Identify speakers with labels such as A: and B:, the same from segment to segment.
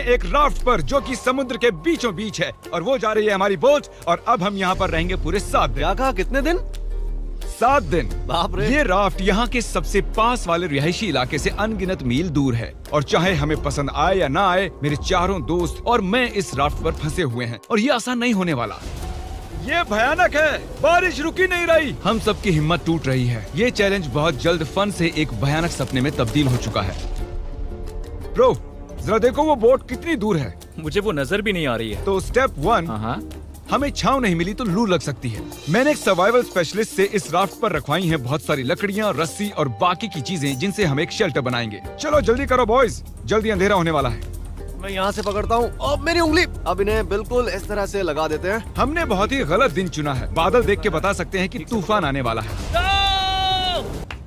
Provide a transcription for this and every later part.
A: एक राफ्ट पर जो कि समुद्र के बीचों बीच है, और वो जा रही है हमारी बोट, और अब हम यहाँ पर रहेंगे पूरे 7 दिन।
B: क्या कहा, कितने दिन?
A: 7 दिन।
B: बाप रे।
A: ये राफ्ट यहाँ के सबसे पास वाले रिहायशी इलाके से अनगिनत मील दूर है, और चाहे हमें पसंद आए या ना आए, मेरे चारों दोस्त और मैं इस राफ्ट पर फंसे हुए हैं, और ये आसान नहीं होने वाला। ये भयानक है, बारिश रुकी नहीं रही, हम सबकी हिम्मत टूट रही है। ये चैलेंज बहुत जल्द फन से एक भयानक सपने में तब्दील हो चुका है। ब्रो, जरा देखो वो बोट कितनी दूर है।
C: मुझे वो नजर भी नहीं आ रही है।
A: तो स्टेप 1, हमें छांव नहीं मिली तो लू लग सकती है। मैंने एक सर्वाइवल स्पेशलिस्ट से इस राफ्ट पर रखवाई हैं बहुत सारी लकड़ियाँ, रस्सी और बाकी की चीजें, जिनसे हम एक शेल्टर बनाएंगे। चलो जल्दी करो बॉयज, जल्दी अंधेरा होने वाला है।
B: मैं यहाँ से पकड़ता हूँ। अब मेरी उंगली। अब इन्हें बिल्कुल इस तरह से लगा देते हैं।
A: हमने बहुत ही गलत दिन चुना है। बादल देख के बता सकते हैं कि तूफान आने वाला है।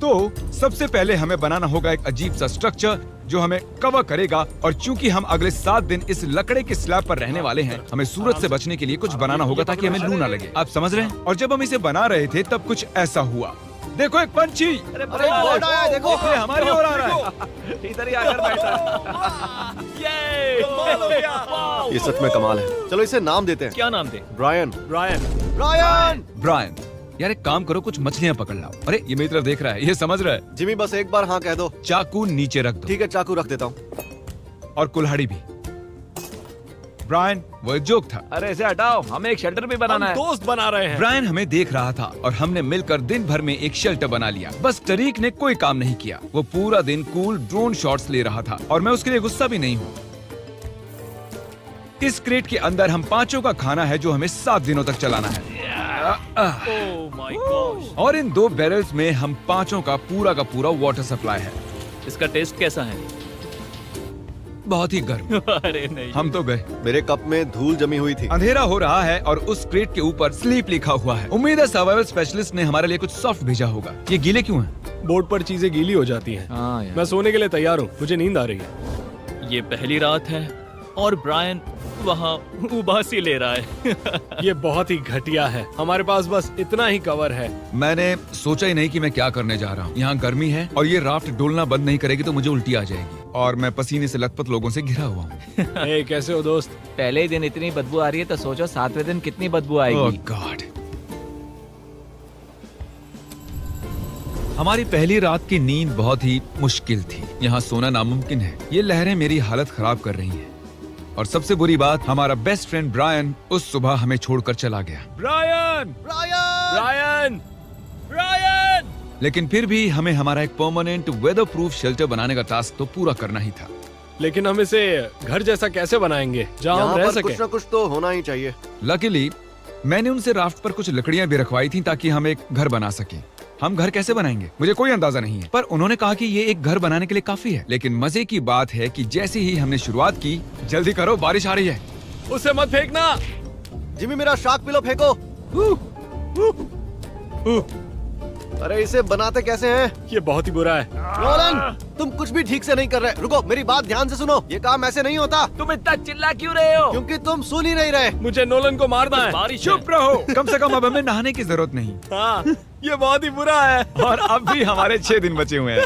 A: तो सबसे पहले हमें बनाना होगा एक अजीब सा स्ट्रक्चर जो हमें कवर करेगा, और चूंकि हम अगले 7 दिन इस लकड़े के स्लैब पर रहने वाले हैं, हमें सूरज से बचने के लिए कुछ बनाना होगा ताकि हमें लू ना लगे। आप समझ रहे हैं? और जब हम इसे बना रहे थे तब कुछ ऐसा हुआ। देखो एक पंछी,
B: अरे बोट आया है, देखो।
A: ये हमारी ओर आ रहा है।
C: इधर ही आकर बैठा।
B: ये सच में कमाल है। चलो इसे नाम देते हैं।
C: क्या नाम दे?
B: ब्रायन।
A: ब्रायन, यार एक काम करो, कुछ मछलियाँ पकड़ लाओ। अरे ये मेरी तरफ देख रहा है, ये समझ रहा है।
B: जिमी बस एक बार हाँ कह दो।
A: चाकू नीचे रख दो।
B: ठीक है, चाकू रख देता हूँ।
A: और कुल्हाड़ी भी। ब्रायन, वो एक जोक था।
C: अरे इसे हटाओ, हमें एक शेल्टर भी बनाना है।
D: दोस्त बना रहे हैं।
A: ब्रायन हमें देख रहा था और हमने मिलकर दिन भर में एक शेल्टर बना लिया। बस टरीक ने कोई काम नहीं किया। वो पूरा दिन कूल ड्रोन शॉट्स ले रहा था, और मैं उसके लिए गुस्सा भी नहीं हूँ। इस क्रेट के अंदर हम 5 का खाना है जो हमें 7 दिनों तक चलाना है।
C: Oh my God.
A: और इन 2 बैरल्स में हम 5 का पूरा वाटर सप्लाई है।
C: इसका टेस्ट कैसा है?
A: बहुत ही गर्म।
C: अरे नहीं।
A: हम तो गए।
B: मेरे कप में धूल जमी हुई थी।
A: अंधेरा हो रहा है और उस क्रेट के ऊपर स्लीप लिखा हुआ है। उम्मीद है सर्वाइवल स्पेशलिस्ट ने हमारे लिए कुछ सॉफ्ट भेजा होगा। ये गीले क्यों हैं?
D: बोर्ड पर चीजें गीली हो जाती हैं।
C: हाँ यार।
D: मैं सोने के लिए तैयार हूँ, मुझे नींद आ रही है।
C: ये पहली रात है और ब्रायन वहाँ उबासी ले रहा है।
D: ये बहुत ही घटिया है। हमारे पास बस इतना ही कवर है।
A: मैंने सोचा ही नहीं कि मैं क्या करने जा रहा हूँ। यहाँ गर्मी है और ये राफ्ट डोलना बंद नहीं करेगी तो मुझे उल्टी आ जाएगी, और मैं पसीने से लथपथ लोगों से घिरा हुआ हूँ।
D: ए, कैसे हो दोस्त?
E: पहले ही दिन इतनी बदबू आ रही है तो सोचो 7वें दिन कितनी बदबू आएगी।
A: ओह गॉड। हमारी पहली रात की नींद बहुत ही मुश्किल थी। यहाँ सोना नामुमकिन है। ये लहरें मेरी हालत खराब कर रही हैं। और सबसे बुरी बात, हमारा बेस्ट फ्रेंड ब्रायन उस सुबह हमें छोड़कर चला गया।
D: ब्रायन! ब्रायन! ब्रायन!
A: लेकिन फिर भी हमें हमारा एक परमानेंट वेदर प्रूफ शेल्टर बनाने का टास्क तो पूरा करना ही था।
D: लेकिन हम इसे घर जैसा कैसे बनाएंगे जहाँ हम
B: यहाँ
D: रह
B: पर
D: सके?
B: कुछ न कुछ तो होना ही चाहिए।
A: लकीली मैंने उनसे राफ्ट पर कुछ लकड़ियां भी रखवाई थी ताकि हम एक घर बना सकें। हम घर कैसे बनाएंगे मुझे कोई अंदाजा नहीं है, पर उन्होंने कहा कि ये एक घर बनाने के लिए काफी है। लेकिन मजे की बात है कि जैसे ही हमने शुरुआत की, जल्दी करो बारिश आ रही है।
D: उसे मत फेंकना।
B: जिमी मेरा शार्क पिलो फेंको। अरे इसे बनाते कैसे हैं?
D: ये बहुत ही बुरा है।
B: नोलन, तुम कुछ भी ठीक से नहीं कर रहे। रुको, मेरी बात ध्यान से सुनो। ये काम ऐसे नहीं होता।
E: तुम इतना चिल्ला क्यों रहे हो?
B: क्योंकि तुम सुन ही नहीं रहे।
D: मुझे नोलन को मारना है।
C: बारिश
A: चुप रहो। कम से कम अब हमें नहाने की जरूरत नहीं।
D: हाँ, ये बहुत ही बुरा है।
A: और अब भी हमारे 6 दिन बचे हुए हैं।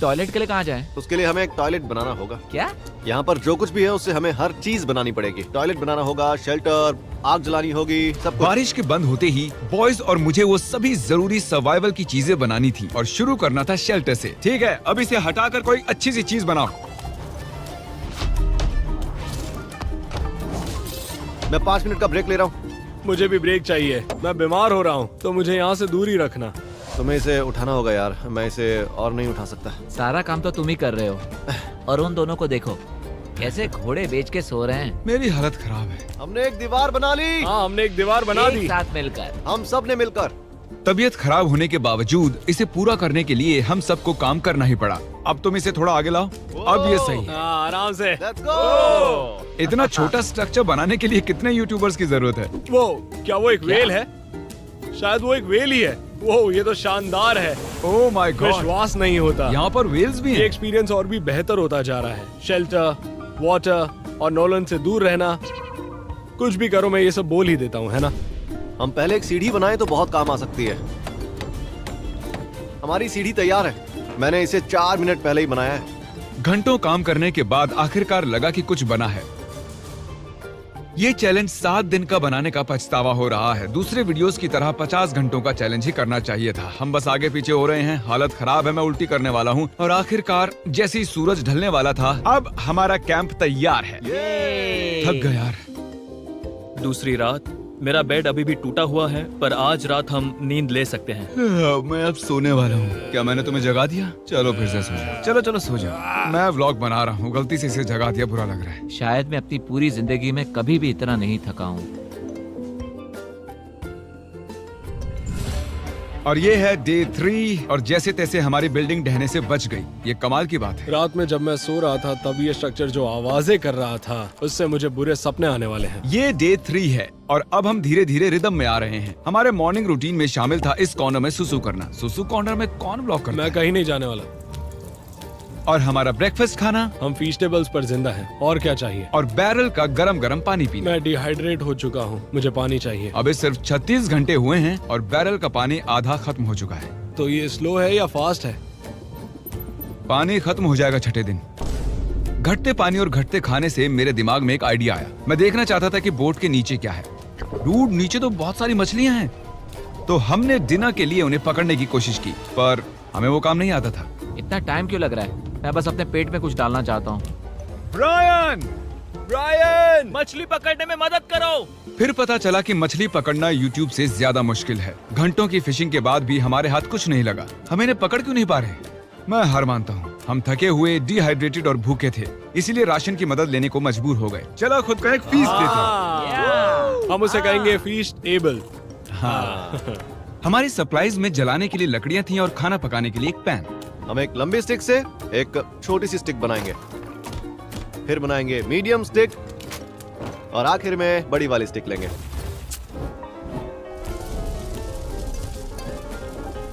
E: टॉयलेट के लिए कहाँ जाएं?
B: उसके लिए हमें एक टॉयलेट बनाना होगा।
E: क्या?
B: यहाँ पर जो कुछ भी है उससे हमें हर चीज बनानी पड़ेगी। टॉयलेट बनाना होगा, शेल्टर, आग जलानी होगी, सब कुछ।
A: बारिश के बंद होते ही बॉयज और मुझे वो सभी जरूरी सर्वाइवल की चीजें बनानी थी और शुरू करना था शेल्टर से। ठीक है, अब इसे हटाकर कोई अच्छी सी चीज बनाओ।
B: मैं 5 मिनट का ब्रेक ले रहा हूँ।
D: मुझे भी ब्रेक चाहिए। मैं बीमार हो रहा हूँ, तो मुझे यहाँ से दूर ही रखना।
B: तुम्हें इसे उठाना होगा यार, मैं इसे और नहीं उठा सकता।
E: सारा काम तो तुम ही कर रहे हो। और उन दोनों को देखो कैसे घोड़े बेच के सो रहे हैं।
A: मेरी हालत खराब है।
B: हमने एक दीवार बना ली।
D: हाँ, हमने एक दीवार बना दी।
E: एक साथ मिलकर।
B: हम सब ने मिलकर।
A: तबीयत खराब होने के बावजूद इसे पूरा करने के लिए हम सबको काम करना ही पड़ा। अब तुम इसे थोड़ा आगे लाओ। अब ये सही है।
D: हाँ, आराम से।
B: Let's go.
A: इतना छोटा स्ट्रक्चर बनाने के लिए कितने यूट्यूबर्स की जरूरत है?
D: वो क्या वो एक वेल है? शायद वो एक वेल ही है। वो ये तो शानदार है।
A: ओह माय गॉड,
D: विश्वास नहीं होता।
A: यहाँ पर वेल्स भी
D: ये
A: हैं।
D: एक्सपीरियंस और भी बेहतर होता जा रहा है। शेल्टर, वाटर और नोलन से दूर रहना। कुछ भी करो, मैं ये सब बोल ही देता हूँ, है ना?
B: हम पहले एक सीढ़ी बनाए तो बहुत काम आ सकती है। हमारी सीढ़ी तैयार है। मैंने इसे 4 मिनट पहले ही बनाया है।
A: घंटों काम करने के बाद आखिरकार लगा कि कुछ बना है। ये चैलेंज 7 दिन का बनाने का पछतावा हो रहा है। दूसरे वीडियोस की तरह 50 घंटों का चैलेंज ही करना चाहिए था। हम बस आगे पीछे हो रहे हैं, हालत खराब है, मैं उल्टी करने वाला हूँ। और आखिरकार जैसे ही सूरज ढलने वाला था, अब हमारा कैंप तैयार है। थक गया यार।
C: दूसरी रात। मेरा बेड अभी भी टूटा हुआ है, पर आज रात हम नींद ले सकते हैं।
A: मैं अब सोने वाला हूँ। क्या मैंने तुम्हें जगा दिया? चलो फिर से सो जाओ। चलो चलो सो जाओ। मैं व्लॉग बना रहा हूँ, गलती से इसे जगा दिया, बुरा लग रहा है।
E: शायद मैं अपनी पूरी जिंदगी में कभी भी इतना नहीं थका हूँ।
A: और ये है डे 3 और जैसे तैसे हमारी बिल्डिंग ढहने से बच गई। ये कमाल की बात है।
D: रात में जब मैं सो रहा था तब ये स्ट्रक्चर जो आवाजें कर रहा था उससे मुझे बुरे सपने आने वाले हैं।
A: ये डे 3 है और अब हम धीरे धीरे रिदम में आ रहे हैं। हमारे मॉर्निंग रूटीन में शामिल था इस कॉर्नर में सुसु करना। सुसु कॉर्नर में कौन ब्लॉक करता
D: मैं
A: है?
D: कहीं नहीं जाने वाला।
A: और हमारा ब्रेकफास्ट खाना
D: हम फीस टेबल्स पर जिंदा हैं। और क्या चाहिए?
A: और बैरल का गरम गरम पानी पीना।
D: मैं डिहाइड्रेट हो चुका हूँ, मुझे पानी चाहिए।
A: अबे सिर्फ 36 घंटे हुए हैं और बैरल का पानी आधा खत्म हो चुका है।
D: तो ये स्लो है या फास्ट है?
A: पानी खत्म हो जाएगा छठे दिन। घटते पानी और घटते खाने से मेरे दिमाग में एक आइडिया आया। मैं देखना चाहता था कि बोट के नीचे क्या है। डूड, नीचे तो बहुत सारी मछलियां हैं। तो हमने डिनर के लिए उन्हें पकड़ने की कोशिश की, पर हमें वो काम नहीं आता था।
E: इतना टाइम क्यों लग रहा है? मैं बस अपने पेट में कुछ डालना चाहता हूँ।
A: ब्रायन!
C: मछली पकड़ने में मदद करो।
A: फिर पता चला कि मछली पकड़ना YouTube से ज्यादा मुश्किल है। घंटों की फिशिंग के बाद भी हमारे हाथ कुछ नहीं लगा। हम इन्हें पकड़ क्यों नहीं पा रहे? मैं हार मानता हूँ। हम थके हुए, डिहाइड्रेटेड और भूखे थे, इसीलिए राशन की मदद लेने को मजबूर हो गए। चलो खुद का एक फीस देते हैं।
D: हम उसे कहेंगे फीस टेबल।
A: हाँ। हमारी सप्लाईज में जलाने के लिए लकड़ियाँ थी और खाना पकाने के लिए एक पैन।
B: हम एक लंबी स्टिक से एक छोटी सी स्टिक बनाएंगे, फिर बनाएंगे मीडियम स्टिक और आखिर में बड़ी वाली स्टिक लेंगे।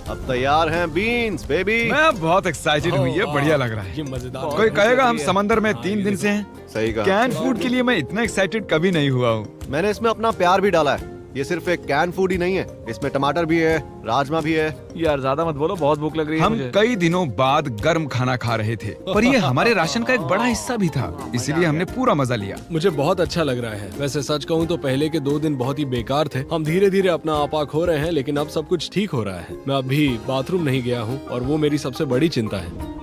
B: अब तैयार हैं बीन्स बेबी।
A: मैं बहुत एक्साइटेड हूँ, ये बढ़िया लग रहा है।
D: ये मजेदार।
A: कोई कहेगा हम समंदर में 3 दिन से हैं।
B: सही कहा।
A: कैन फूड के लिए मैं इतना एक्साइटेड कभी नहीं हुआ हूँ।
B: मैंने इसमें अपना प्यार भी डाला है। ये सिर्फ एक कैन फूड ही नहीं है, इसमें टमाटर भी है, राजमा भी है।
E: यार ज्यादा मत बोलो, बहुत भूख लग रही है
A: हम
E: मुझे।
A: कई दिनों बाद गर्म खाना खा रहे थे, पर ये हमारे राशन का एक बड़ा हिस्सा भी था, इसलिए हमने पूरा मजा लिया।
D: मुझे बहुत अच्छा लग रहा है। वैसे सच कहूँ तो पहले के 2 दिन बहुत ही बेकार थे। हम धीरे धीरे अपना आपा खो रहे हैं, लेकिन अब सब कुछ ठीक हो रहा है। मैं अभी बाथरूम नहीं गया हूँ और वो मेरी सबसे बड़ी चिंता है।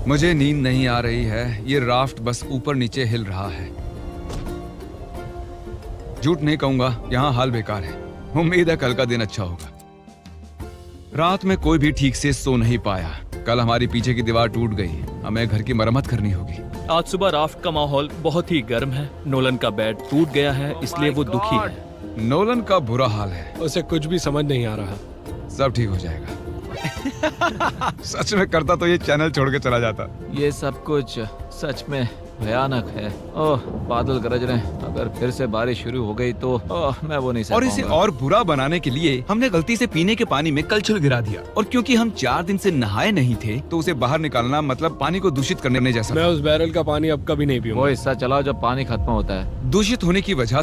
A: मुझे नींद नहीं आ रही है। ये राफ्ट बस ऊपर नीचे हिल रहा है। झूठ नहीं कहूंगा, यहाँ हाल बेकार है। उम्मीद है कल का दिन अच्छा होगा। रात में कोई भी ठीक से सो नहीं पाया। कल हमारी पीछे की दीवार टूट गई, हमें घर की मरम्मत करनी होगी।
C: आज सुबह राफ्ट का माहौल बहुत ही गर्म है। नोलन का बेड टूट गया है, इसलिए वो दुखी है।
A: नोलन का बुरा हाल है।
D: उसे कुछ भी समझ नहीं आ रहा।
A: सब ठीक हो जाएगा। सच में करता तो ये चैनल छोड़ के चला जाता।
E: ये सब कुछ सच में भयानक है। ओह, बादल गरज रहे हैं। अगर फिर से बारिश शुरू हो गई तो मैं वो नहीं सह
A: और इसे
E: पाऊंगा।
A: और बुरा बनाने के लिए हमने गलती से पीने के पानी में कलछुल गिरा दिया। और क्योंकि हम 4 दिन से नहाए नहीं थे, तो उसे बाहर निकालना मतलब पानी को दूषित करने जैसा।
D: मैं उस बैरल का पानी अब कभी नहीं पीऊंगा।
E: वो हिस्सा चलाओ जब पानी खत्म होता है।
A: दूषित होने की वजह से